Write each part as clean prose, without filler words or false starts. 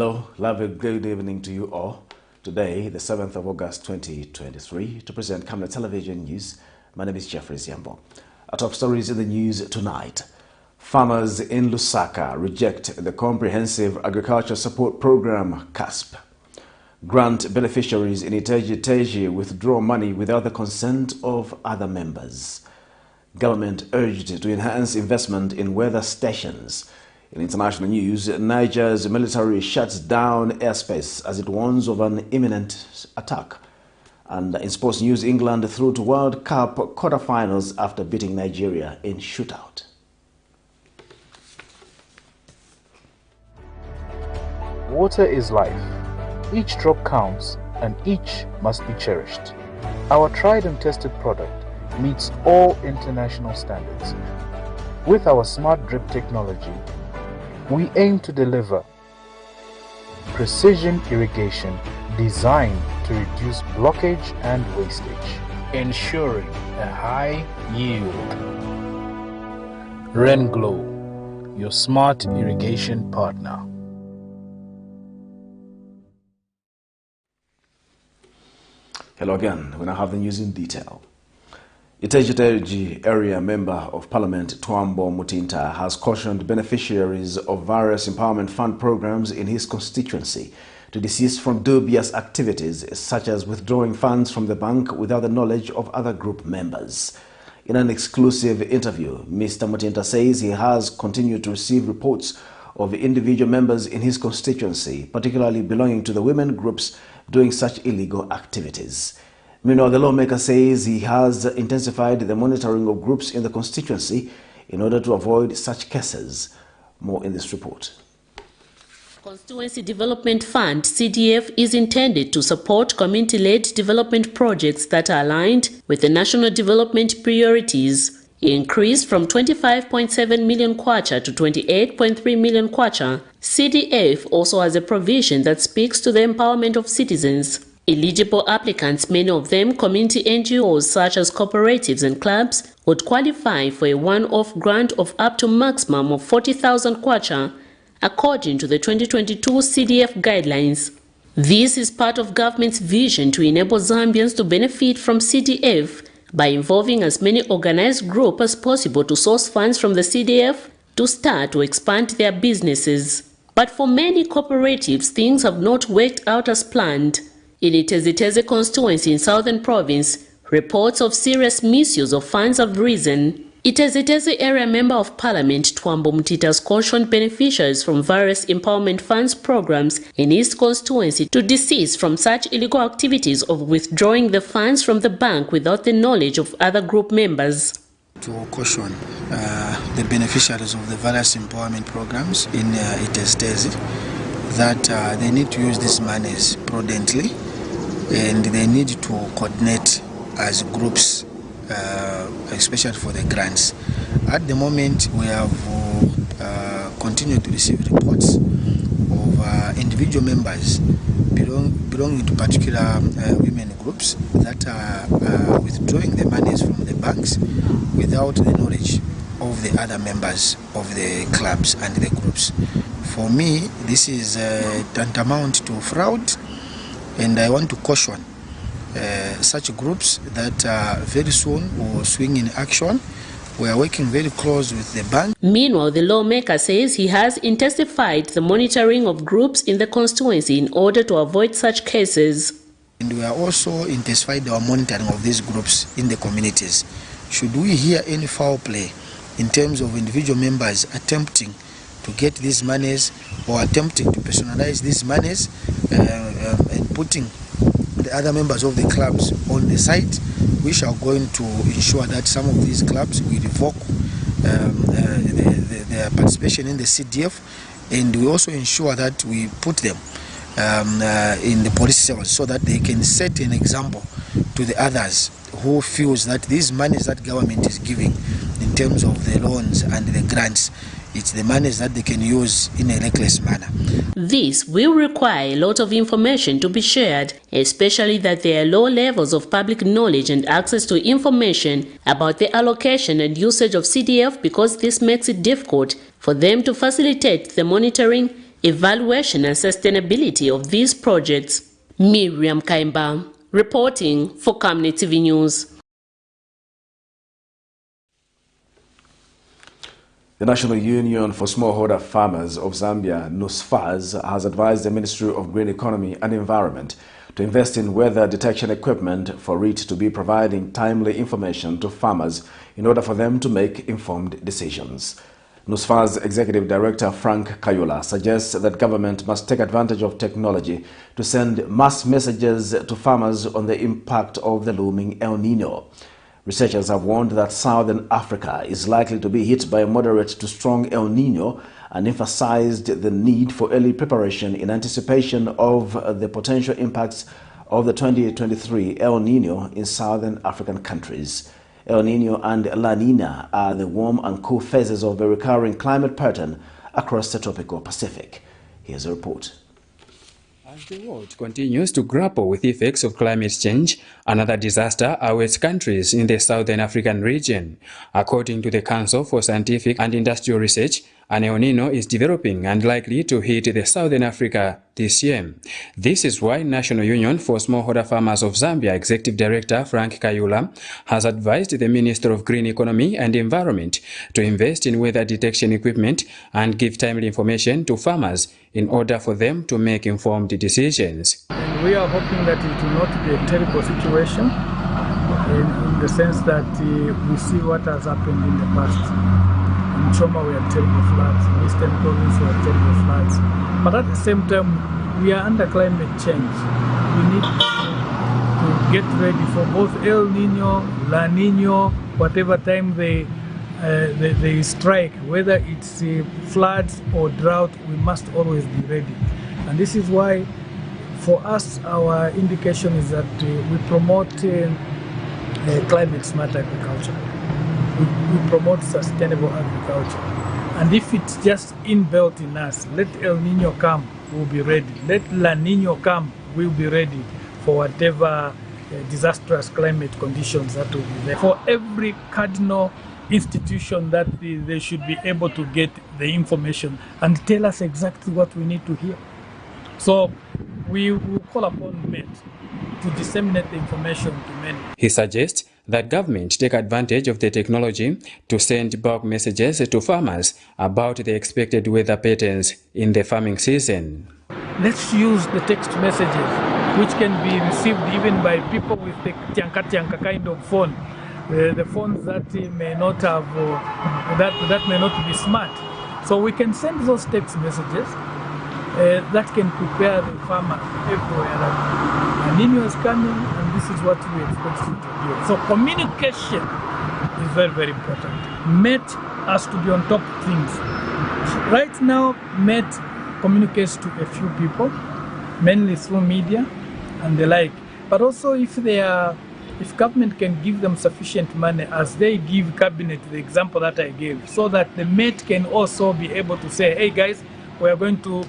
Hello, lovely good evening to you all. Today, the 7th of August 2023, to present Camnet Television News, my name is Jeffrey Ziambo. Our top stories in the news tonight. Farmers in Lusaka reject the Comprehensive Agriculture Support Program, CASP. Grant beneficiaries in ITEZHI-TEZHI withdraw money without the consent of other members. Government urged to enhance investment in weather stations. In international news, Niger's military shuts down airspace as it warns of an imminent attack. And in sports news, England through to World Cup quarterfinals after beating Nigeria in shootout. Water is life. Each drop counts and each must be cherished. Our tried and tested product meets all international standards. With our smart drip technology, we aim to deliver precision irrigation designed to reduce blockage and wastage, ensuring a high yield. RainGlow, your smart irrigation partner. Hello again. We now have the news in detail. ITEZHI-TEZHI area member of Parliament Twambo Mutinta has cautioned beneficiaries of various empowerment fund programs in his constituency to desist from dubious activities such as withdrawing funds from the bank without the knowledge of other group members. In an exclusive interview, Mr. Mutinta says he has continued to receive reports of individual members in his constituency, particularly belonging to the women groups, doing such illegal activities. Meanwhile, the lawmaker says he has intensified the monitoring of groups in the constituency in order to avoid such cases. More in this report. Constituency Development Fund, CDF, is intended to support community-led development projects that are aligned with the national development priorities. It increased from 25.7 million kwacha to 28.3 million kwacha. CDF also has a provision that speaks to the empowerment of citizens. Eligible applicants, many of them community NGOs such as cooperatives and clubs, would qualify for a one-off grant of up to maximum of 40,000 kwacha, according to the 2022 CDF guidelines. This is part of government's vision to enable Zambians to benefit from CDF by involving as many organized groups as possible to source funds from the CDF to start or expand their businesses. But for many cooperatives, things have not worked out as planned. In ITEZHI-TEZHI constituency in Southern Province, reports of serious misuse of funds have risen. ITEZHI-TEZHI area member of Parliament Twambo Mutinta has cautioned beneficiaries from various empowerment funds programs in his constituency to desist from such illegal activities of withdrawing the funds from the bank without the knowledge of other group members. To caution the beneficiaries of the various empowerment programs in ITEZHI-TEZHI that they need to use these monies prudently and they need to coordinate as groups, especially for the grants. At the moment, we have continued to receive reports of individual members belonging to particular women groups that are withdrawing the monies from the banks without the knowledge of the other members of the clubs and the groups. For me, this is tantamount to fraud, and I want to caution such groups that very soon will swing in action. We are working very close with the bank. Meanwhile, the lawmaker says he has intensified the monitoring of groups in the constituency in order to avoid such cases. And we are also intensified our monitoring of these groups in the communities. Should we hear any foul play in terms of individual members attempting to get these monies or attempting to personalize these monies and putting the other members of the clubs on the site, we shall going to ensure that some of these clubs will revoke their participation in the CDF, and we also ensure that we put them in the police cells so that they can set an example to the others who feels that these monies that government is giving in terms of the loans and the grants, it's the monies that they can use in a reckless manner. This will require a lot of information to be shared, especially that there are low levels of public knowledge and access to information about the allocation and usage of CDF, because this makes it difficult for them to facilitate the monitoring evaluation and sustainability of these projects. Miriam Kaimba, reporting for Camnet TV News. The National Union for Smallholder Farmers of Zambia, NUSFAZ, has advised the Ministry of Green Economy and Environment to invest in weather detection equipment for it to be providing timely information to farmers in order for them to make informed decisions. NUSFAZ Executive Director Frank Kayula suggests that government must take advantage of technology to send mass messages to farmers on the impact of the looming El Nino. Researchers have warned that Southern Africa is likely to be hit by a moderate to strong El Nino and emphasized the need for early preparation in anticipation of the potential impacts of the 2023 El Nino in Southern African countries. El Nino and La Nina are the warm and cool phases of the recurring climate pattern across the tropical Pacific. Here's a report. As the world continues to grapple with the effects of climate change, another disaster awaits countries in the Southern African region. According to the Council for Scientific and Industrial Research, an El Nino is developing and likely to hit the Southern Africa this year. This is why National Union for Smallholder Farmers of Zambia Executive Director Frank Kayula has advised the Minister of Green Economy and Environment to invest in weather detection equipment and give timely information to farmers in order for them to make informed decisions. And we are hoping that it will not be a terrible situation in the sense that we see what has happened in the past. In Choma we had terrible floods, in Eastern Province we had terrible floods. But at the same time, we are under climate change. We need to get ready for both El Nino, La Nino, whatever time they strike, whether it's floods or drought, we must always be ready. And this is why, for us, our indication is that we promote climate smart agriculture. We promote sustainable agriculture. And if it's just inbuilt in us, let El Nino come, we'll be ready. Let La Nino come, we'll be ready for whatever disastrous climate conditions that will be there. For every cardinal institution that they should be able to get the information and tell us exactly what we need to hear. So we will call upon MET to disseminate the information to many. He suggests that government take advantage of the technology to send bulk messages to farmers about the expected weather patterns in the farming season. Let's use the text messages, which can be received even by people with the tianka kind of phone, the phones that may not have, that may not be smart. So we can send those text messages that can prepare the farmer everywhere. El Nino is coming, and this is what we expect you to do. So communication is very, very important. MET has to be on top of things. Right now, MET communicates to a few people, mainly through media and the like. But also, if government can give them sufficient money, as they give cabinet the example that I gave, so that the MET can also be able to say, hey guys, we are going to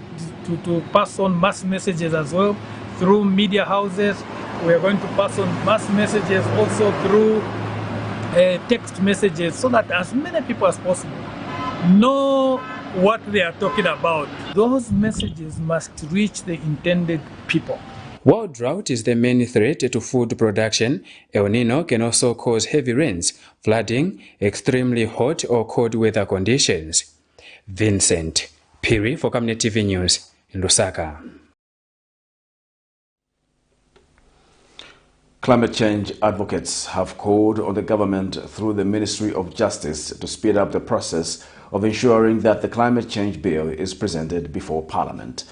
pass on mass messages as well through media houses. We are going to pass on mass messages also through text messages, so that as many people as possible know what they are talking about. Those messages must reach the intended people. While drought is the main threat to food production, El Nino can also cause heavy rains, flooding, extremely hot or cold weather conditions. Vincent Piri for Camnet TV News in Lusaka. Climate change advocates have called on the government through the Ministry of Justice to speed up the process of ensuring that the climate change bill is presented before Parliament.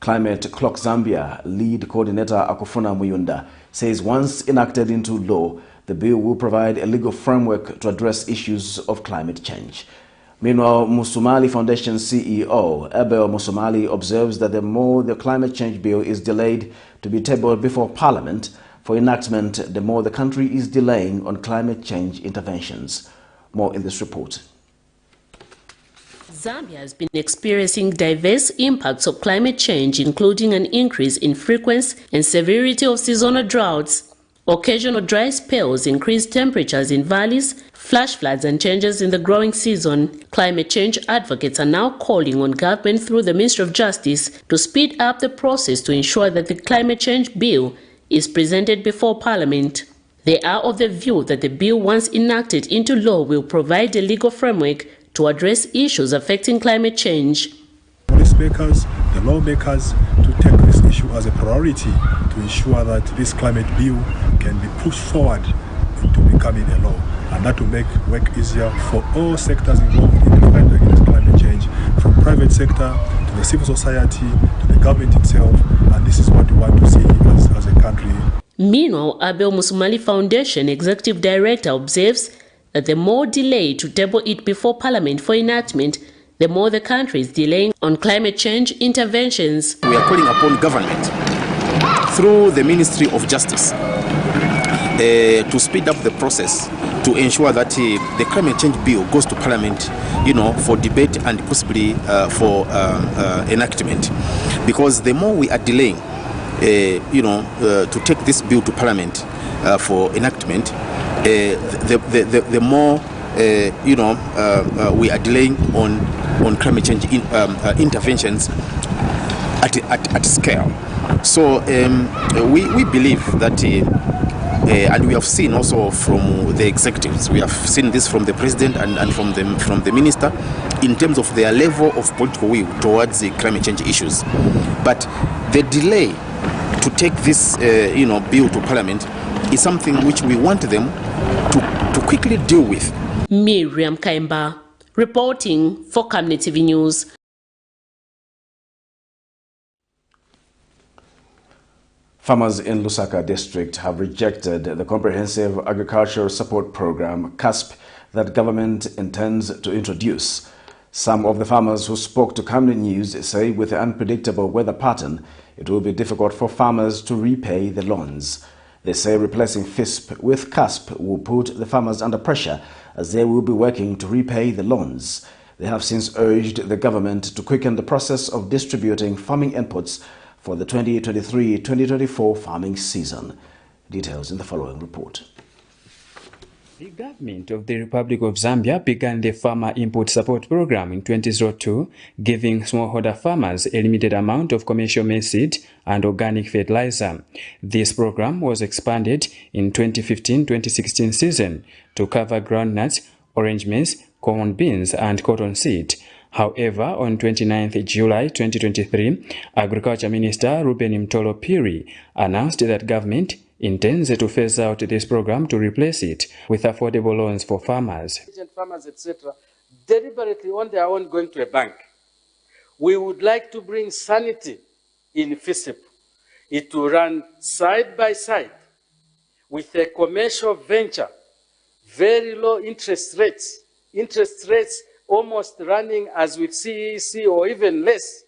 Climate Clock Zambia lead coordinator Akufuna Muyunda says once enacted into law, the bill will provide a legal framework to address issues of climate change. Meanwhile, Musumali Foundation CEO Abel Musumali observes that the more the climate change bill is delayed to be tabled before Parliament for enactment, the more the country is delaying on climate change interventions. More in this report. Zambia has been experiencing diverse impacts of climate change, including an increase in frequency and severity of seasonal droughts. Occasional dry spells, increased temperatures in valleys, flash floods and changes in the growing season. Climate change advocates are now calling on government through the Ministry of Justice to speed up the process to ensure that the climate change bill is presented before Parliament. They are of the view that the bill, once enacted into law, will provide a legal framework to address issues affecting climate change. Policymakers, the lawmakers, to take this issue as a priority to ensure that this climate bill can be pushed forward into becoming a law, and that will make work easier for all sectors involved in the fight against climate change, from private sector to the civil society to the government itself, and this is what we want to see as a country. Meanwhile, Abel Musumali Foundation Executive Director observes that the more delay to table it before Parliament for enactment, the more the country is delaying on climate change interventions. We are calling upon government through the Ministry of Justice to speed up the process to ensure that the climate change bill goes to Parliament, for debate and possibly for enactment. Because the more we are delaying, to take this bill to Parliament for enactment, the more we are delaying on climate change interventions at scale. So we believe that, and we have seen also from the executives, we have seen this from the president and from the minister, in terms of their level of political will towards the climate change issues. But the delay to take this bill to Parliament is something which we want them to quickly deal with. Miriam Kaimba, reporting for Camnet TV News. Farmers in Lusaka district have rejected the Comprehensive Agricultural Support Program, CASP, that government intends to introduce. Some of the farmers who spoke to Camnet News say with the unpredictable weather pattern, it will be difficult for farmers to repay the loans. They say replacing FISP with CASP will put the farmers under pressure as they will be working to repay the loans. They have since urged the government to quicken the process of distributing farming inputs for the 2023-2024 farming season. Details in the following report. The government of the Republic of Zambia began the Farmer Input Support Program in 2002, giving smallholder farmers a limited amount of commercial maize seed and organic fertilizer. This program was expanded in 2015-2016 season to cover groundnuts, orange maize, corn beans and cotton seed. However, on 29th July 2023, Agriculture Minister Ruben Mtolo Piri announced that government intends to phase out this program to replace it with affordable loans for farmers. Farmers, etc., deliberately on their own going to a bank. We would like to bring sanity in FISP. It will run side by side with a commercial venture, very low interest rates almost running as with CEC or even less.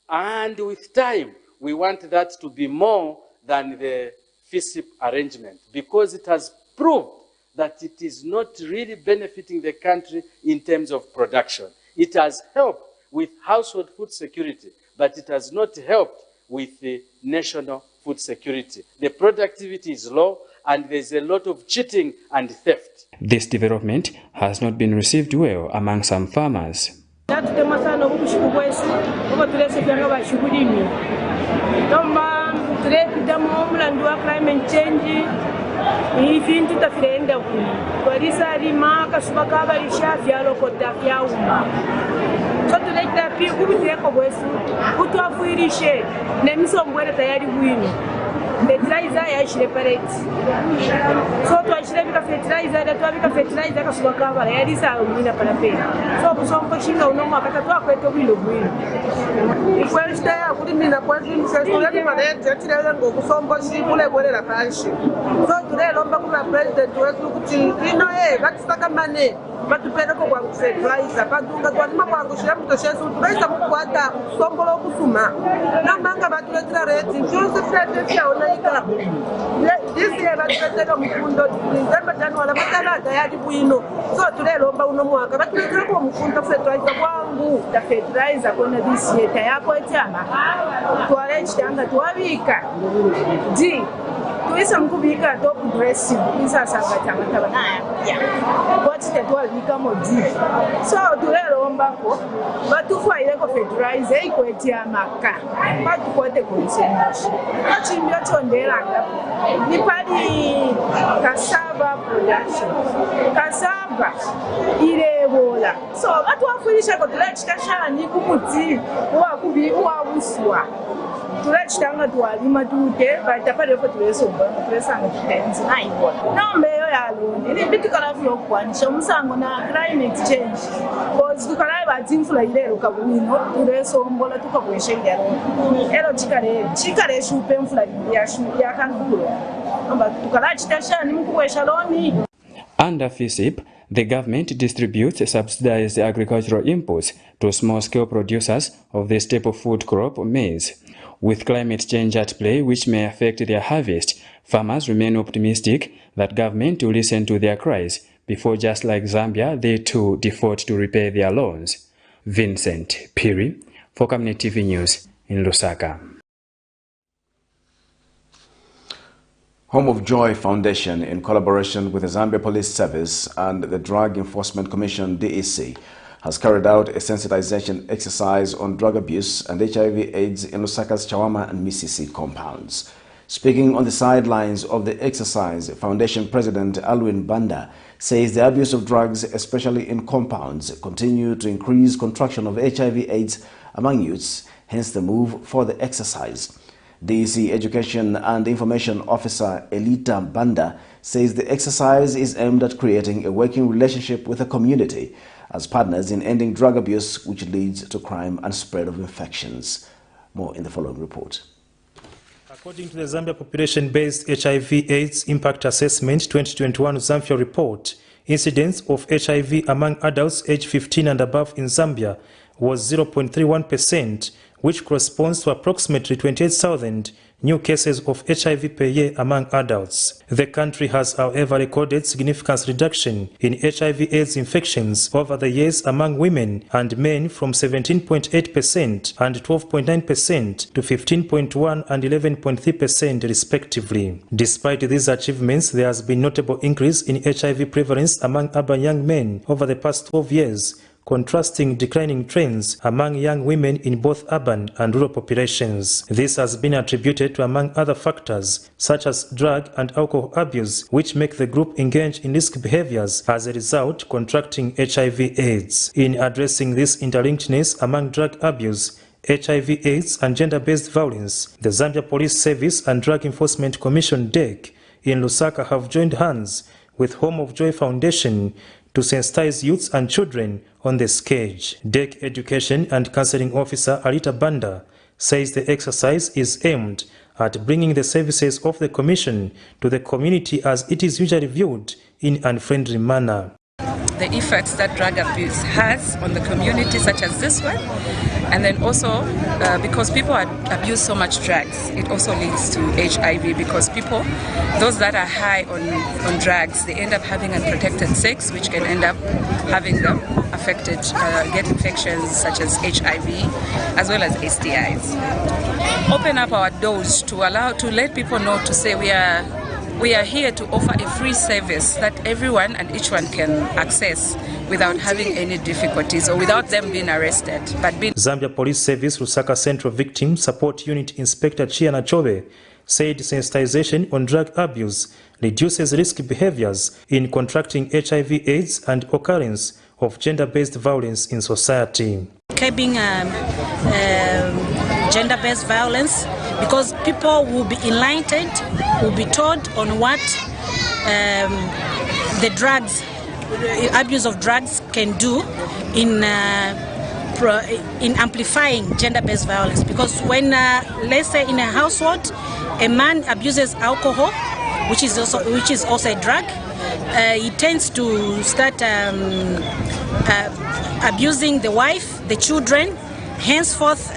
And with time, we want that to be more than the FISP arrangement, because it has proved that it is not really benefiting the country in terms of production. It has helped with household food security, but it has not helped with the national food security. The productivity is low and there's a lot of cheating and theft. This development has not been received well among some farmers. Climate change ifintu tafirenda kwarisa rima kasubaka barisha vyalokota vyauma chotuleta pi kubiteko bwesu kutwafuirishe nemisombwere tayari bwino fertilizer yashire pareti so twashire bika fertilizer datwabika fertilizer kasubaka bara yarisa umina parapera so kusombo shinga unomo akatwa kweto bwino ikwelista kuri mina kwazi msesule pareti atira ngo kusombo shikule bwerera panshi so turelomba kuma president wetu kuti ino vatisaka mane vatupereko kwa fertilizer padunga twanima kwa kushira mutoshesu tubaisa mukwata sombolo kusuma namanga vatuletira reti chose frete yaonaika this year vatuletera mukundo December January matalata yali bwino so turelomba uno mwaka vatuletera kwa mukundo fertilizer kwangu ta fertilizer kona this year yako etama twale changa twabika di tuisa mkubika top dressing tuisa sanga tanga naya ya wati tetwa bika modi so tulero mbako batufa ile ko federize ikweti amaka batukote konsenshi achimbyo chonderanga ni pali cassava production cassava ile bola so batu wafurisha ko tulechitashani kumuti wa kubi wa buswa tulechitanga twalima tute batapale ko tulesomba tulesanga tutenzi nayibo nombe yo yalo ni bitikala flo kwanisha musango na climate change cause tukala batimfula ile rukabwino tulesombola tukakweshengera ero chikale shupe mfula ya kangulo amba tukala chitashani mukwesha lomi. Under FISIP, the government distributes subsidized agricultural inputs to small-scale producers of the staple food crop maize. With climate change at play, which may affect their harvest, farmers remain optimistic that government will listen to their cries before, just like Zambia, they too default to repay their loans. Vincent Piri for Camnet TV News in Lusaka. Home of Joy Foundation, in collaboration with the Zambia Police Service and the Drug Enforcement Commission DEC, has carried out a sensitization exercise on drug abuse and HIV/AIDS in Lusaka's Chawama and Misisi compounds. Speaking on the sidelines of the exercise, Foundation President Alwin Banda says the abuse of drugs, especially in compounds, continue to increase contraction of HIV/AIDS among youths, hence the move for the exercise. DEC Education and Information Officer Elita Banda says the exercise is aimed at creating a working relationship with the community as partners in ending drug abuse, which leads to crime and spread of infections. More in the following report. According to the Zambia Population-Based HIV/AIDS Impact Assessment 2021 Zambia report, incidence of HIV among adults aged 15 and above in Zambia was 0.31%, which corresponds to approximately 28,000 new cases of HIV per year among adults. The country has, however, recorded significant reduction in HIV/AIDS infections over the years among women and men from 17.8% and 12.9% to 15.1% and 11.3% respectively. Despite these achievements, there has been notable increase in HIV prevalence among urban young men over the past 12 years, contrasting declining trends among young women in both urban and rural populations. This has been attributed to, among other factors, such as drug and alcohol abuse, which make the group engage in risky behaviors, as a result contracting HIV/AIDS. In addressing this interlinkedness among drug abuse, HIV/AIDS and gender-based violence, the Zambia Police Service and Drug Enforcement Commission DEC in Lusaka have joined hands with Home of Joy Foundation to sensitize youths and children on the scourge. DEC Education and Counseling Officer Alita Banda says the exercise is aimed at bringing the services of the Commission to the community as it is usually viewed in an unfriendly manner. The effects that drug abuse has on the community, such as this one, and then also because people abuse so much drugs, it also leads to HIV, because people, those that are high on drugs, they end up having unprotected sex, which can end up having them affected, get infections such as HIV as well as STIs. Open up our doors to let people know, to say we are here to offer a free service that everyone and each one can access without having any difficulties or without them being arrested. Zambia Police Service Lusaka Central Victim Support Unit Inspector Chiana Chobe said sensitization on drug abuse reduces risky behaviors in contracting HIV/AIDS and occurrence of gender-based violence in society. Curbing gender-based violence, because people will be enlightened, will be taught on what the drugs, abuse of drugs can do in amplifying gender-based violence. Because when, let's say in a household, a man abuses alcohol, which is also a drug, he tends to start abusing the wife, the children, henceforth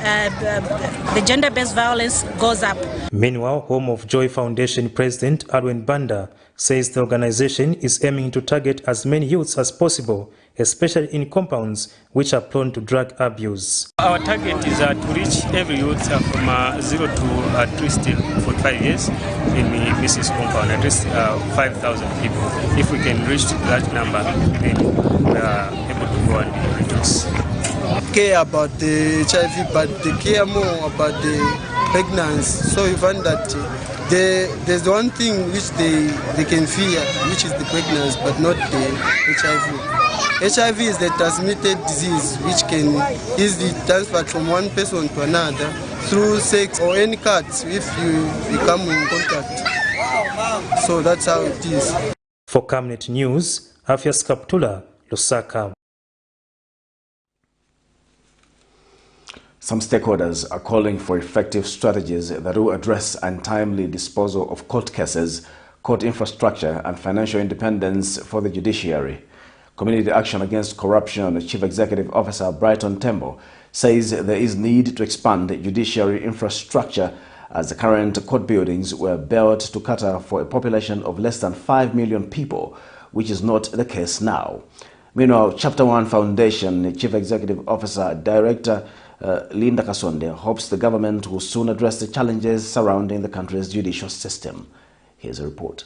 the gender-based violence goes up. Meanwhile, Home of Joy Foundation President Alwen Banda says the organization is aiming to target as many youths as possible, especially in compounds which are prone to drug abuse. Our target is to reach every youth from 0 to at least 45 years in Mrs. compound, at least 5,000 people. If we can reach that number, then we are able to go and reduce. Care about the HIV, but they care more about the pregnancy. So you find that there's the one thing which they can fear, which is the pregnancy, but not the HIV. HIV is the transmitted disease which can easily transfer from one person to another through sex or any cuts if you become in contact. So that's how it is. For Camnet News, Afias Kaptula, Lusaka. Some stakeholders are calling for effective strategies that will address untimely disposal of court cases, court infrastructure, and financial independence for the judiciary. Community Action Against Corruption Chief Executive Officer Brighton Tembo says there is need to expand judiciary infrastructure as the current court buildings were built to cater for a population of less than 5 million people, which is not the case now. Meanwhile, Chapter 1 Foundation Chief Executive Officer Director Linda Kasonde hopes the government will soon address the challenges surrounding the country's judicial system. Here's a report.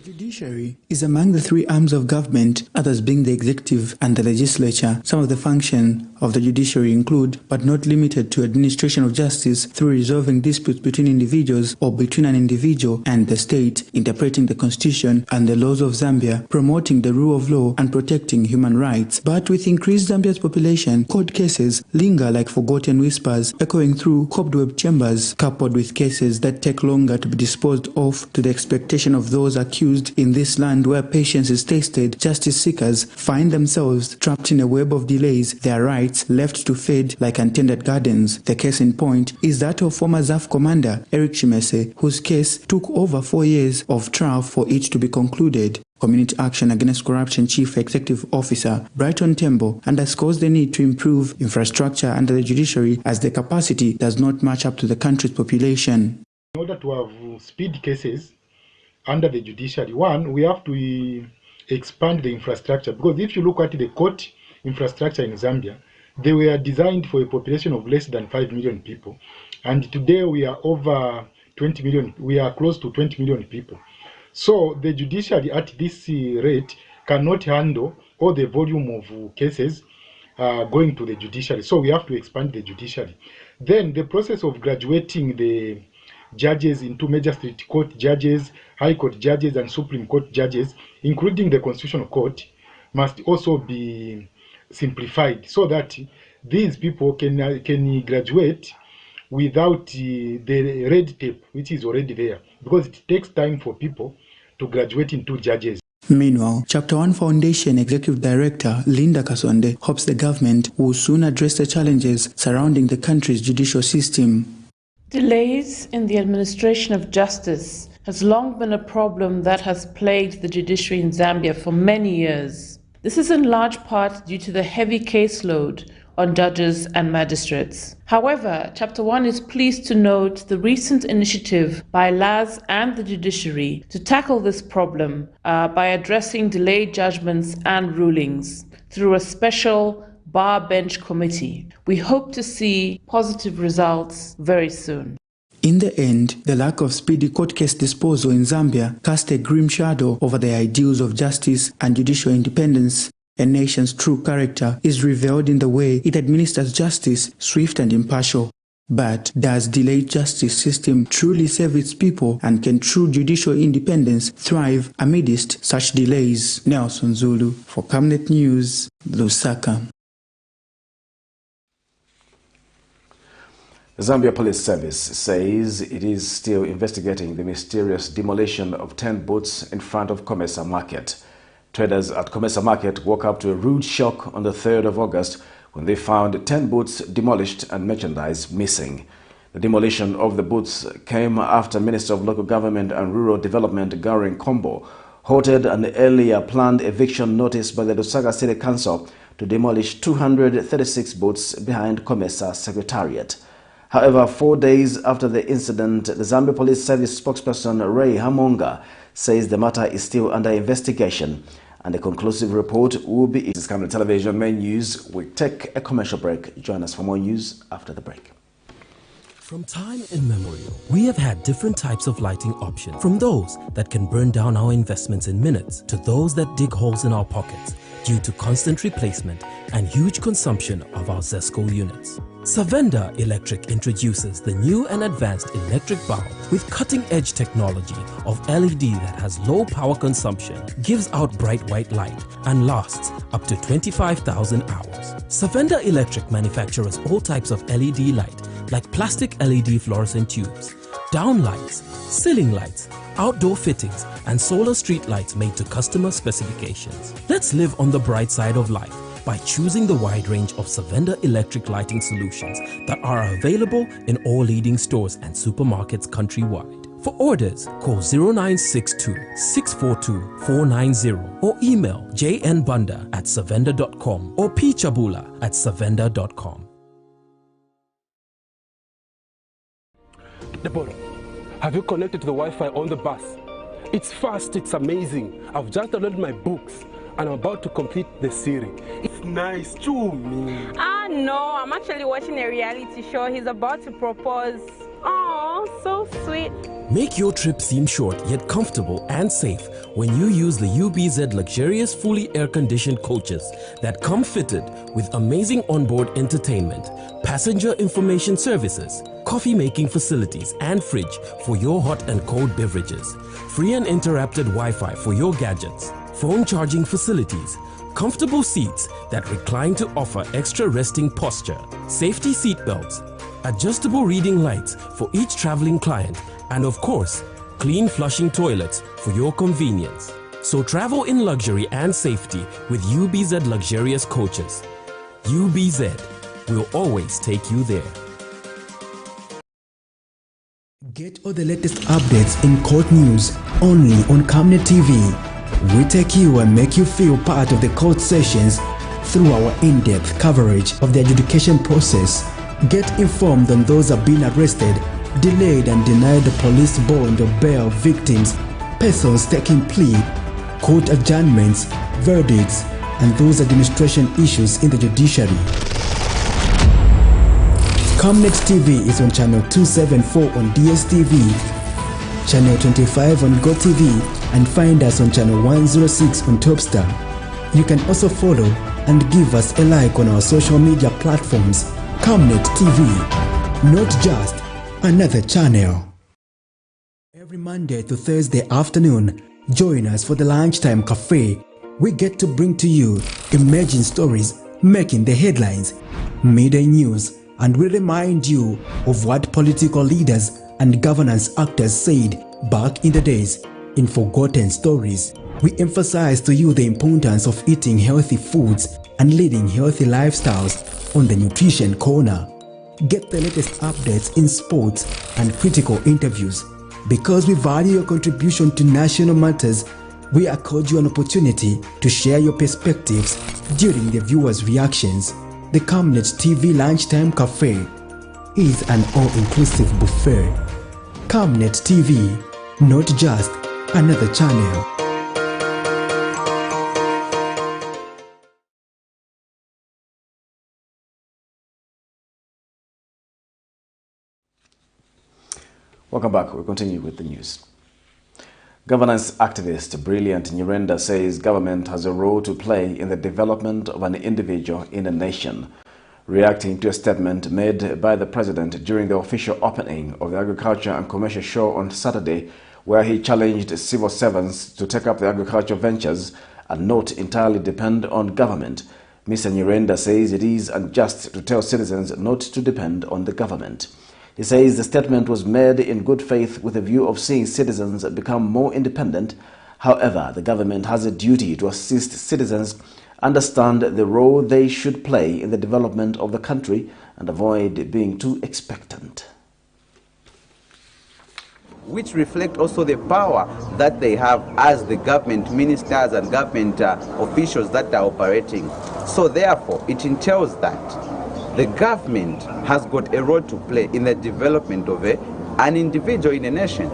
Judiciary is among the three arms of government, others being the executive and the legislature. Some of the functions of the judiciary include, but not limited to, administration of justice through resolving disputes between individuals or between an individual and the state, interpreting the constitution and the laws of Zambia, promoting the rule of law and protecting human rights. But with increased Zambia's population, court cases linger like forgotten whispers, echoing through cobweb chambers, coupled with cases that take longer to be disposed of, to the expectation of those accused. In this land where patience is tasted, justice seekers find themselves trapped in a web of delays, their rights left to fade like untended gardens. The case in point is that of former ZAF commander Eric Chimese, whose case took over 4 years of trial for it to be concluded. Community Action Against Corruption Chief Executive Officer Brighton Tembo underscores the need to improve infrastructure under the judiciary as the capacity does not match up to the country's population. In order to have speed cases under the judiciary, one, we have to expand the infrastructure, because if you look at the court infrastructure in Zambia, they were designed for a population of less than 5 million people, and today we are over 20 million, we are close to 20 million people. So the judiciary at this rate cannot handle all the volume of cases going to the judiciary, so we have to expand the judiciary. Then the process of graduating the judges into magistrate court judges, high court judges, and supreme court judges, including the constitutional court, must also be simplified so that these people can graduate without the red tape which is already there, because it takes time for people to graduate into judges. Meanwhile, Chapter 1 Foundation Executive Director Linda Kasonde hopes the government will soon address the challenges surrounding the country's judicial system. Delays in the administration of justice has long been a problem that has plagued the judiciary in Zambia for many years. This is in large part due to the heavy caseload on judges and magistrates. However, Chapter 1 is pleased to note the recent initiative by LAS and the judiciary to tackle this problem by addressing delayed judgments and rulings through a special bar bench committee. We hope to see positive results very soon. In the end, the lack of speedy court case disposal in Zambia cast a grim shadow over the ideals of justice and judicial independence. A nation's true character is revealed in the way it administers justice, swift and impartial. But does delayed justice system truly serve its people, and can true judicial independence thrive amidst such delays? Nelson Zulu for Camnet News, Lusaka. The Zambia Police Service says it is still investigating the mysterious demolition of 10 booths in front of Comesa Market. Traders at Comesa Market woke up to a rude shock on the 3rd of August when they found 10 booths demolished and merchandise missing. The demolition of the booths came after Minister of Local Government and Rural Development Garin Kombo halted an earlier planned eviction notice by the LUSAKA City Council to demolish 236 boats behind COMESA Secretariat. However, 4 days after the incident, the Zambia Police Service spokesperson Ray Hamonga says the matter is still under investigation and a conclusive report will be issued. This is Camnet Television Main News. We take a commercial break. Join us for more news after the break. From time immemorial, we have had different types of lighting options, from those that can burn down our investments in minutes to those that dig holes in our pockets due to constant replacement and huge consumption of our ZESCO units. Savenda Electric introduces the new and advanced electric bulb with cutting-edge technology of LED that has low power consumption, gives out bright white light, and lasts up to 25,000 hours. Savenda Electric manufactures all types of LED light like plastic LED fluorescent tubes, down lights, ceiling lights, outdoor fittings, and solar street lights made to customer specifications. Let's live on the bright side of life by choosing the wide range of Savenda electric lighting solutions that are available in all leading stores and supermarkets countrywide. For orders, call 0962-642-490 or email jnbunda@savenda.com or pchabula@savenda.com. Deborah, have you connected to the Wi-Fi on the bus? It's fast, it's amazing. I've just downloaded my books and I'm about to complete the series. It's nice, too. No, I'm actually watching a reality show. He's about to propose. Oh, so sweet. Make your trip seem short yet comfortable and safe when you use the UBZ luxurious fully air-conditioned coaches that come fitted with amazing onboard entertainment, passenger information services, coffee-making facilities and fridge for your hot and cold beverages, free and interrupted Wi-Fi for your gadgets, phone charging facilities, comfortable seats that recline to offer extra resting posture, safety seat belts, adjustable reading lights for each traveling client, and of course, clean flushing toilets for your convenience. So travel in luxury and safety with UBZ luxurious coaches. UBZ will always take you there. Get all the latest updates in court news only on Camnet TV. We take you and make you feel part of the court sessions through our in-depth coverage of the adjudication process. Get informed on those who have been arrested, delayed and denied the police bond or bail victims, persons taking plea, court adjournments, verdicts, and those administration issues in the judiciary. Camnet TV is on channel 274 on DSTV, channel 25 on GoTV, and find us on channel 106 on Topstar. You can also follow and give us a like on our social media platforms. Camnet TV, not just another channel. Every Monday to Thursday afternoon, join us for the Lunchtime Cafe. We get to bring to you emerging stories making the headlines, midday news, and we remind you of what political leaders and governance actors said back in the days. In forgotten stories, we emphasize to you the importance of eating healthy foods and leading healthy lifestyles on the Nutrition Corner. Get the latest updates in sports and critical interviews. Because we value your contribution to national matters, we accord you an opportunity to share your perspectives during the viewers' reactions. The Camnet TV Lunchtime Cafe is an all-inclusive buffet. Camnet TV, not just another channel. Welcome back. We'll continue with the news. Governance activist Brilliant Nyirenda says government has a role to play in the development of an individual in a nation. Reacting to a statement made by the president during the official opening of the Agriculture and Commercial Show on Saturday, where he challenged civil servants to take up the agricultural ventures and not entirely depend on government, Mr. Nyirenda says it is unjust to tell citizens not to depend on the government. He says the statement was made in good faith with a view of seeing citizens become more independent. However, the government has a duty to assist citizens understand the role they should play in the development of the country and avoid being too expectant. Which reflect also the power that they have as the government ministers and government officials that are operating. So therefore, it entails that the government has got a role to play in the development of an individual in a nation.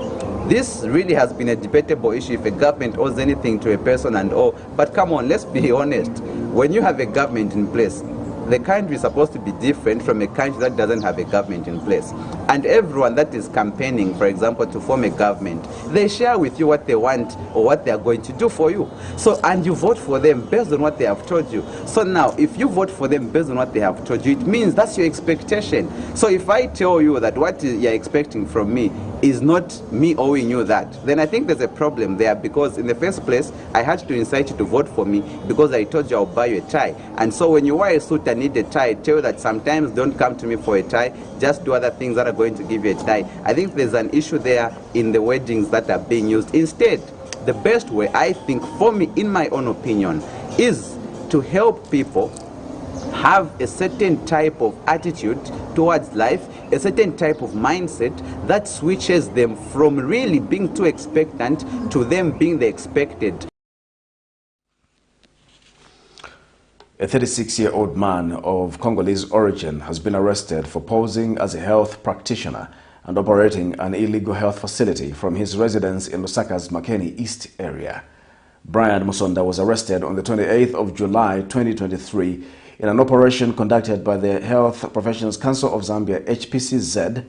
This really has been a debatable issue if a government owes anything to a person and all. But come on, let's be honest. When you have a government in place, the country is supposed to be different from a country that doesn't have a government in place. And everyone that is campaigning, for example, to form a government, they share with you what they want or what they are going to do for you. So, and you vote for them based on what they have told you. So now, if you vote for them based on what they have told you, it means that's your expectation. So if I tell you that what you're expecting from me is not me owing you that, then I think there's a problem there, because in the first place, I had to incite you to vote for me because I told you I'll buy you a tie. And so when you wear a suit and need a tie, I tell you that sometimes don't come to me for a tie, just do other things that are going to give you a tie. I think there's an issue there in the wordings that are being used. Instead, the best way, I think, for me, in my own opinion, is to help people have a certain type of attitude towards life, a certain type of mindset that switches them from really being too expectant to them being the expected. A 36-year-old man of Congolese origin has been arrested for posing as a health practitioner and operating an illegal health facility from his residence in Lusaka's Makeni East area. Brian Musonda was arrested on the 28th of July 2023 in an operation conducted by the Health Professionals Council of Zambia, HPCZ,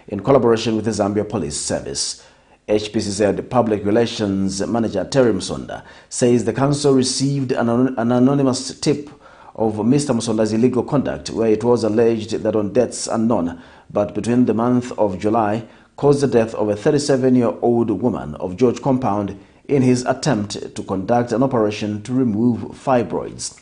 in collaboration with the Zambia Police Service. HPCZ Public Relations Manager Terry Musonda says the council received an anonymous tip of Mr. Musonda's illegal conduct, where it was alleged that on deaths unknown, but between the month of July, caused the death of a 37-year-old woman of George Compound in his attempt to conduct an operation to remove fibroids.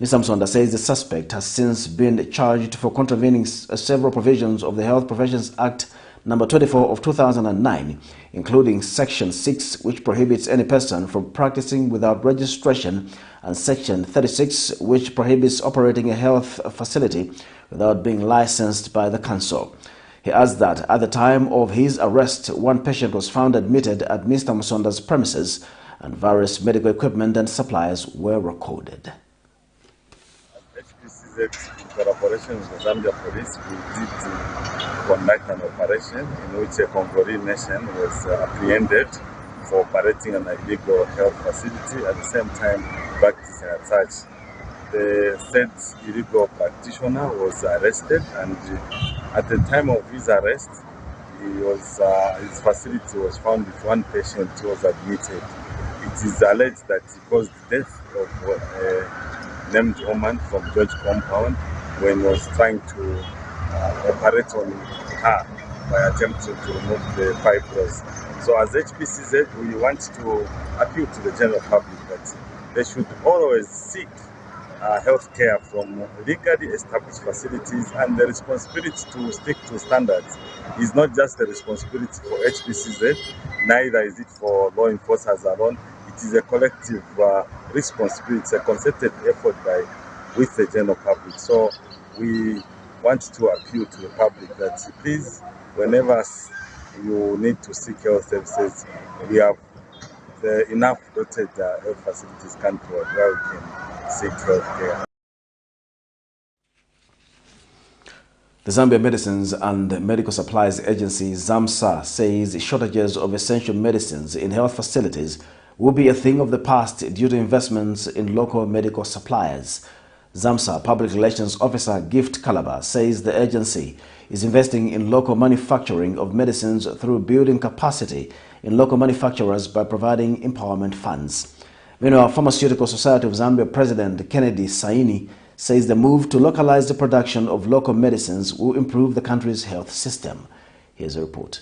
Mr. Musonda says the suspect has since been charged for contravening several provisions of the Health Professions Act number 24 of 2009, including Section 6, which prohibits any person from practicing without registration, and Section 36, which prohibits operating a health facility without being licensed by the council. He adds that at the time of his arrest, one patient was found admitted at Mr. Musonda's premises, and various medical equipment and supplies were recorded. In collaboration with the Zambia Police, we did conduct an operation in which a Congolese nation was apprehended for operating an illegal health facility, at the same time practicing a search. The said illegal practitioner was arrested, and at the time of his arrest, his facility was found with one patient who was admitted. It is alleged that he caused the death of a named woman from George Compound when he was trying to operate on her by attempting to remove the fibroids. So as HPCZ, we want to appeal to the general public that they should always seek health care from legally established facilities, and the responsibility to stick to standards is not just a responsibility for HPCZ, neither is it for law enforcers alone. It is a collective responsibility, it's a concerted effort with the general public. So we want to appeal to the public that please, whenever you need to seek health services, we have enough dotted health facilities countrywide where we can seek health care. The Zambia Medicines and Medical Supplies Agency, ZAMSA, says shortages of essential medicines in health facilities will be a thing of the past due to investments in local medical suppliers. ZAMSA Public Relations Officer Gift Calabar says the agency is investing in local manufacturing of medicines through building capacity in local manufacturers by providing empowerment funds. Meanwhile, Pharmaceutical Society of Zambia President Kennedy Saini says the move to localize the production of local medicines will improve the country's health system. Here's a report.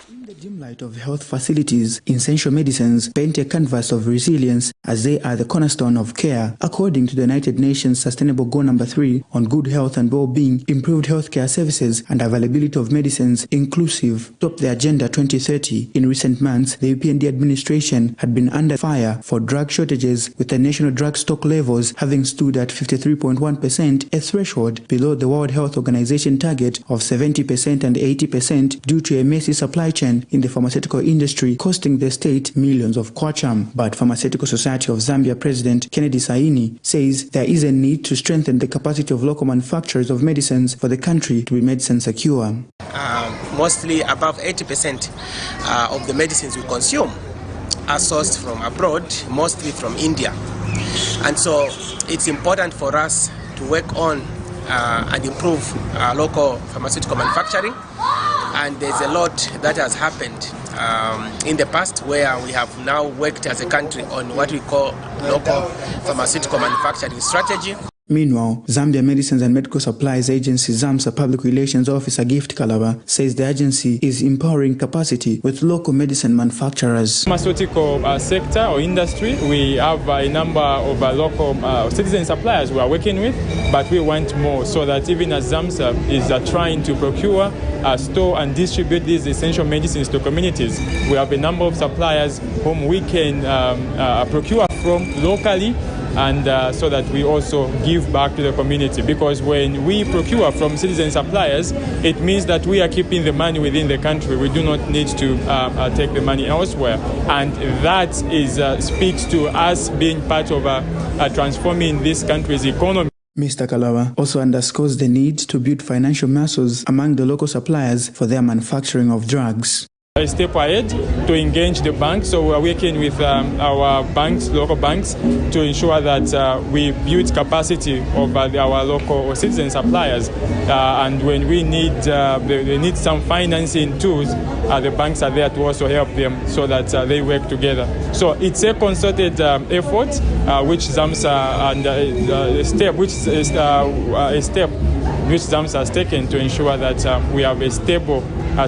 In the dim light of health facilities, essential medicines paint a canvas of resilience as they are the cornerstone of care. According to the United Nations Sustainable Goal number 3 on good health and well-being, improved healthcare services and availability of medicines inclusive topped the Agenda 2030. In recent months, the UPND administration had been under fire for drug shortages, with the national drug stock levels having stood at 53.1%, a threshold below the World Health Organization target of 70% and 80% due to a messy supply chain in the pharmaceutical industry, costing the state millions of kwacha. But Pharmaceutical Society Party of Zambia President Kennedy Saini says there is a need to strengthen the capacity of local manufacturers of medicines for the country to be medicine secure. Mostly above 80% of the medicines we consume are sourced from abroad, mostly from India. And so it's important for us to work on and improve local pharmaceutical manufacturing. And there's a lot that has happened in the past where we have now worked as a country on what we call local pharmaceutical manufacturing strategy. Meanwhile, Zambia Medicines and Medical Supplies Agency ZAMSA Public Relations Officer Gift Kalaba says the agency is empowering capacity with local medicine manufacturers. Pharmaceutical sector or industry, we have a number of local citizen suppliers we are working with, but we want more so that even as ZAMSA is trying to procure, store and distribute these essential medicines to communities, we have a number of suppliers whom we can procure from locally, and so that we also give back to the community. Because when we procure from citizen suppliers, it means that we are keeping the money within the country. We do not need to take the money elsewhere. And that speaks to us being part of transforming this country's economy. Mr. Kalawa also underscores the need to build financial muscles among the local suppliers for their manufacturing of drugs. A step ahead to engage the banks, so we are working with our banks, local banks, to ensure that we build capacity of our local or citizen suppliers. And when we need, they need some financing tools, the banks are there to also help them so that they work together. So it's a concerted effort, which ZAMSA and a step which ZAMSA has taken to ensure that we have a stable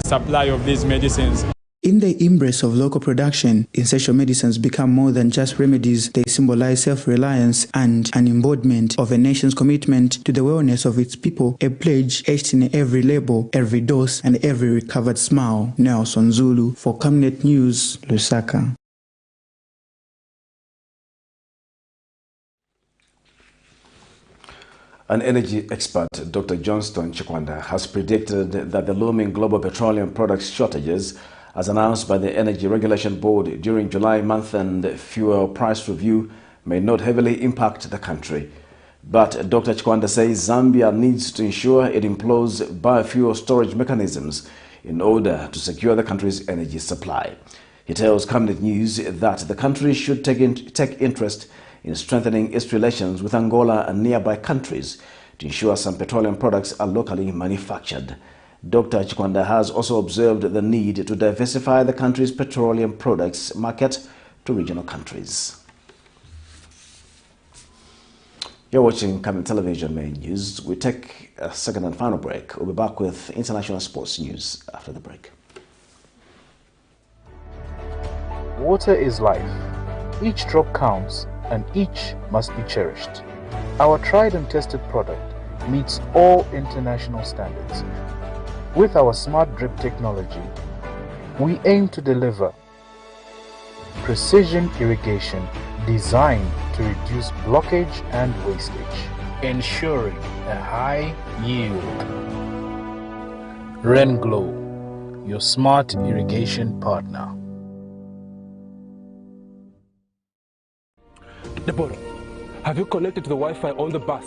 supply of these medicines. In the embrace of local production, essential medicines become more than just remedies. They symbolize self-reliance and an embodiment of a nation's commitment to the wellness of its people, a pledge etched in every label, every dose, and every recovered smile. Nelson Zulu for Camnet News, Lusaka. An energy expert, Dr. Johnston Chikwanda, has predicted that the looming global petroleum products shortages, as announced by the Energy Regulation Board during July month-end fuel price review, may not heavily impact the country. But Dr. Chikwanda says Zambia needs to ensure it employs biofuel storage mechanisms in order to secure the country's energy supply. He tells Camnet News that the country should take interest in strengthening its relations with Angola and nearby countries to ensure some petroleum products are locally manufactured. Dr. Chikwanda has also observed the need to diversify the country's petroleum products market to regional countries. You're watching Camnet Television Main News. We take a second and final break. We'll be back with international sports news after the break. Water is life. Each drop counts, and each must be cherished. Our tried and tested product meets all international standards. With our smart drip technology, we aim to deliver precision irrigation designed to reduce blockage and wastage, ensuring a high yield. RainGlow, your smart irrigation partner. Deborah, have you connected to the Wi-Fi on the bus?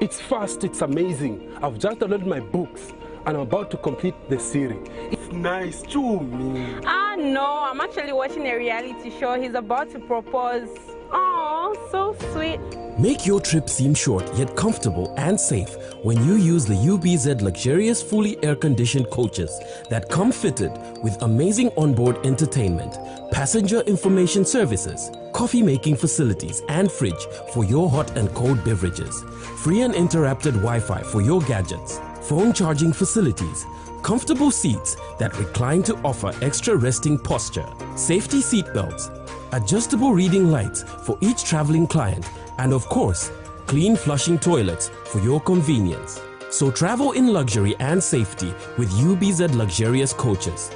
It's fast, it's amazing. I've just downloaded my books and I'm about to complete the series. It's nice, chumi. No, I'm actually watching a reality show. He's about to propose. Oh, so sweet. Make your trip seem short yet comfortable and safe when you use the UBZ luxurious fully air-conditioned coaches that come fitted with amazing onboard entertainment, passenger information services, coffee-making facilities and fridge for your hot and cold beverages, free and interrupted Wi-Fi for your gadgets, phone charging facilities, comfortable seats that recline to offer extra resting posture, safety seat belts, adjustable reading lights for each traveling client, and of course, clean flushing toilets for your convenience. So travel in luxury and safety with UBZ luxurious coaches.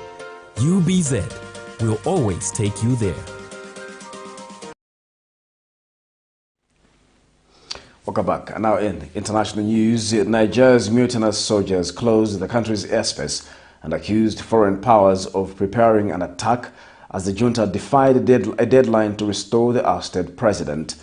UBZ will always take you there. Welcome back. Now in international news, Niger's mutinous soldiers closed the country's airspace and accused foreign powers of preparing an attack as the junta defied a deadline to restore the ousted president.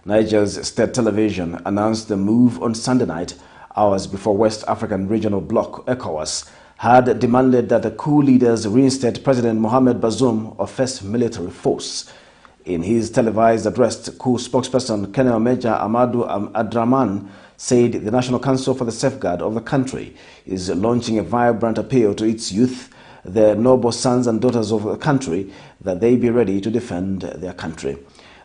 Niger's state television announced the move on Sunday night, hours before West African Regional Bloc ECOWAS had demanded that the coup leaders reinstate President Mohamed Bazoum of First Military Force. In his televised address, coup spokesperson Colonel Major Amadou Adraman said the National Council for the Safeguard of the country is launching a vibrant appeal to its youth, the noble sons and daughters of the country, that they be ready to defend their country.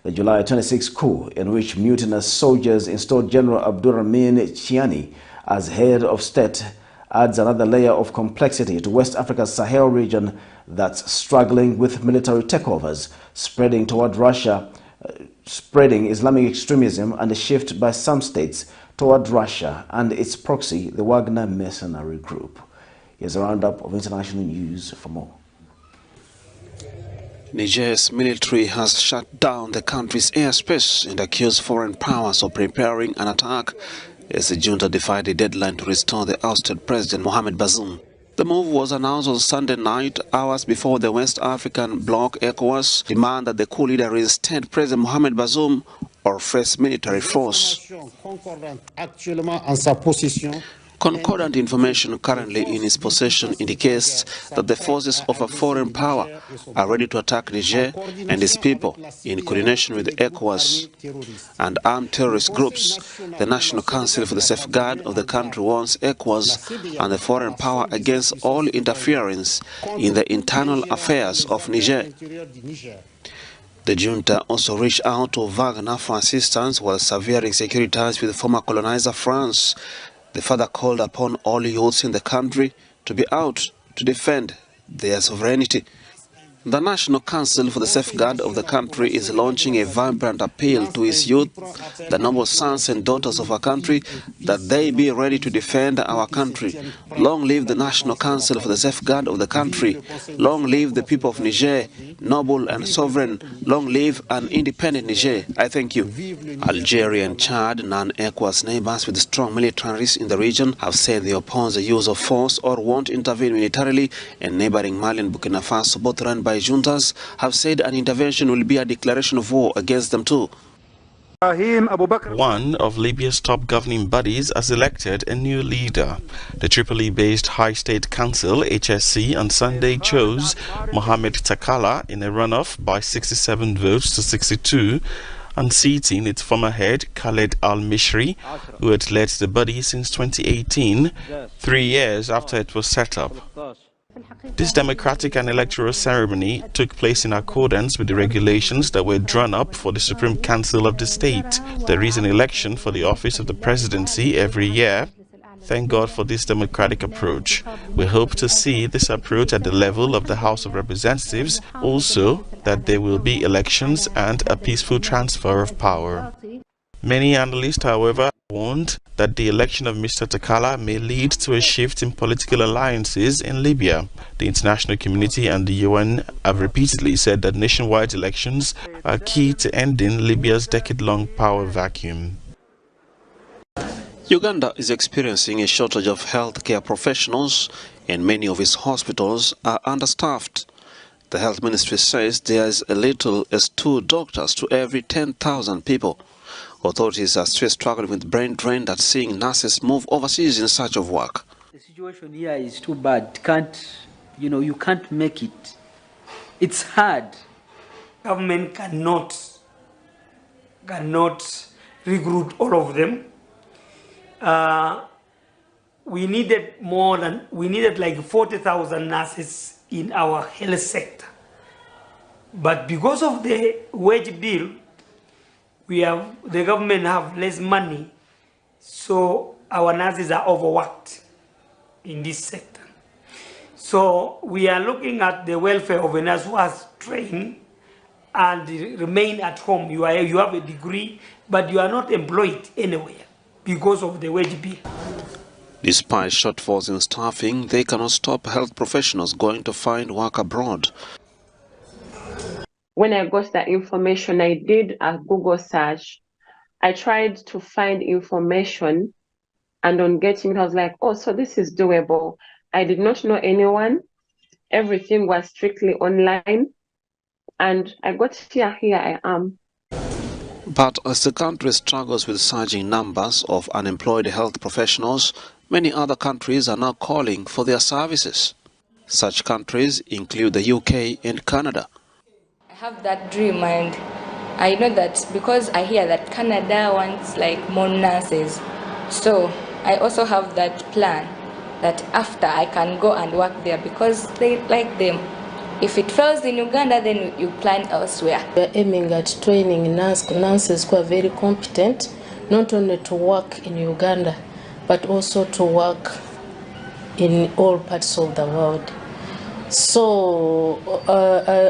The July 26 coup, in which mutinous soldiers installed General Abdurrahman Chiani as head of state, adds another layer of complexity to West Africa's Sahel region that's struggling with military takeovers, spreading toward Russia, spreading Islamic extremism, and a shift by some states toward Russia and its proxy, the Wagner mercenary group. Here's a roundup of international news for more. Niger's military has shut down the country's airspace and accused foreign powers of preparing an attack as the junta defied a deadline to restore the ousted President Mohamed Bazoum. The move was announced on Sunday night, hours before the West African Bloc ECOWAS demanded that the coup leader reinstate President Mohamed Bazoum or First Military Force. Concordant information currently in his possession indicates that the forces of a foreign power are ready to attack Niger and its people in coordination with ECOWAS and armed terrorist groups. The National Council for the Safeguard of the country warns ECOWAS and the foreign power against all interference in the internal affairs of Niger. The junta also reached out to Wagner for assistance while severing security ties with former colonizer France. The father called upon all youths in the country to be out to defend their sovereignty. The National Council for the Safeguard of the country is launching a vibrant appeal to its youth, the noble sons and daughters of our country, that they be ready to defend our country. Long live the National Council for the Safeguard of the country. Long live the people of Niger, noble and sovereign. Long live an independent Niger. I thank you. Algeria and Chad, non-ECOWAS neighbors with strong militaries in the region, have said they oppose the use of force or won't intervene militarily, and neighboring Mali and Burkina Faso, both run by juntas, have said an intervention will be a declaration of war against them too. One of Libya's top governing bodies has elected a new leader. The Tripoli-based High State Council, HSC, on Sunday chose Mohamed Takala in a runoff by 67 votes to 62, unseating its former head, Khaled al-Mishri, who had led the body since 2018, 3 years after it was set up. This democratic and electoral ceremony took place in accordance with the regulations that were drawn up for the Supreme Council of the state. There is an election for the office of the presidency every year. Thank God for this democratic approach. We hope to see this approach at the level of the House of Representatives, also that there will be elections and a peaceful transfer of power. Many analysts, however, warned that the election of Mr. Takala may lead to a shift in political alliances in Libya. The international community and the UN have repeatedly said that nationwide elections are key to ending Libya's decade-long power vacuum. Uganda is experiencing a shortage of healthcare professionals, and many of its hospitals are understaffed. The health ministry says there is as little as 2 doctors to every 10,000 people. Authorities are still struggling with brain drain that's seeing nurses move overseas in search of work. The situation here is too bad. You can't make it. It's hard. Government cannot recruit all of them. We needed like 40,000 nurses in our health sector. But because of the wage bill, the government have less money, so our nurses are overworked in this sector. So we are looking at the welfare of a nurse who has trained and remain at home. You have a degree, but you are not employed anywhere because of the wage bill. Despite shortfalls in staffing, they cannot stop health professionals going to find work abroad. When I got that information, I did a Google search. I tried to find information, and on getting it, I was like, oh, so this is doable. I did not know anyone. Everything was strictly online. And I got here I am. But as the country struggles with surging numbers of unemployed health professionals, many other countries are now calling for their services. Such countries include the UK and Canada. I have that dream, and I know that because I hear that Canada wants like more nurses. So I also have that plan that after I can go and work there because they like them. If it fails in Uganda, then you plan elsewhere. We are aiming at training nurses who are very competent, not only to work in Uganda, but also to work in all parts of the world. So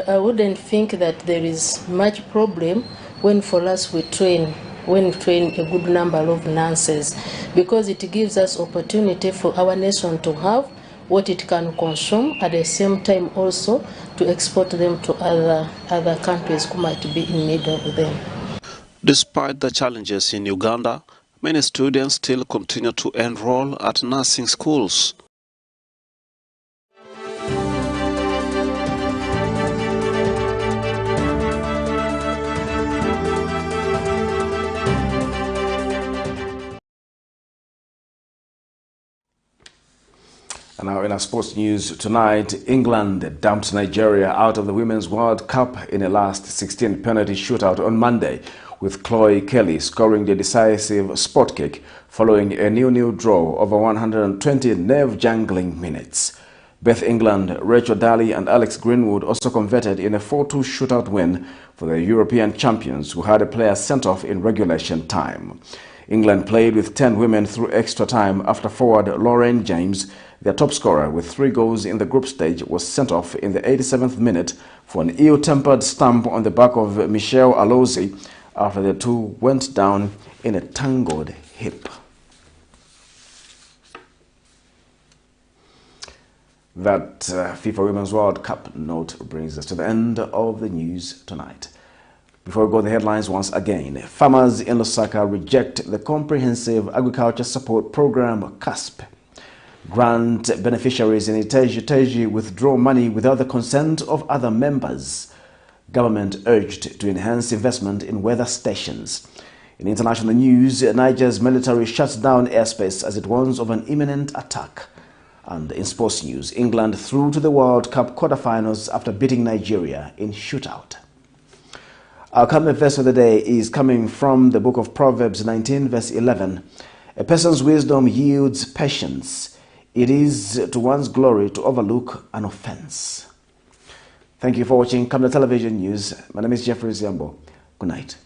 I wouldn't think that there is much problem when for us we train a good number of nurses, because it gives us opportunity for our nation to have what it can consume, at the same time also to export them to other countries who might be in need of them. Despite the challenges in Uganda, many students still continue to enroll at nursing schools. And now in our sports news tonight, England dumped Nigeria out of the Women's World Cup in a last 16 penalty shootout on Monday, with Chloe Kelly scoring the decisive spot kick following a 0-0 draw over 120 nerve-jangling minutes. Beth England, Rachel Daly and Alex Greenwood also converted in a 4-2 shootout win for the European champions, who had a player sent off in regulation time. England played with 10 women through extra time after forward Lauren James, their top scorer with 3 goals in the group stage, was sent off in the 87th minute for an ill-tempered stamp on the back of Michelle Alozi after the two went down in a tangled heap. That FIFA Women's World Cup note brings us to the end of the news tonight. Before we go to the headlines once again, farmers in Lusaka reject the Comprehensive Agriculture Support Program CASP. Grant beneficiaries in ITEZHI-TEZHI withdraw money without the consent of other members. Government urged to enhance investment in weather stations. In international news, Niger's military shuts down airspace as it warns of an imminent attack. And in sports news, England through to the World Cup quarterfinals after beating Nigeria in shootout. Our Camnet verse of the day is coming from the book of Proverbs 19 verse 11. A person's wisdom yields patience. It is to one's glory to overlook an offense. Thank you for watching Camnet Television News. My name is Jeffrey Ziambo. Good night.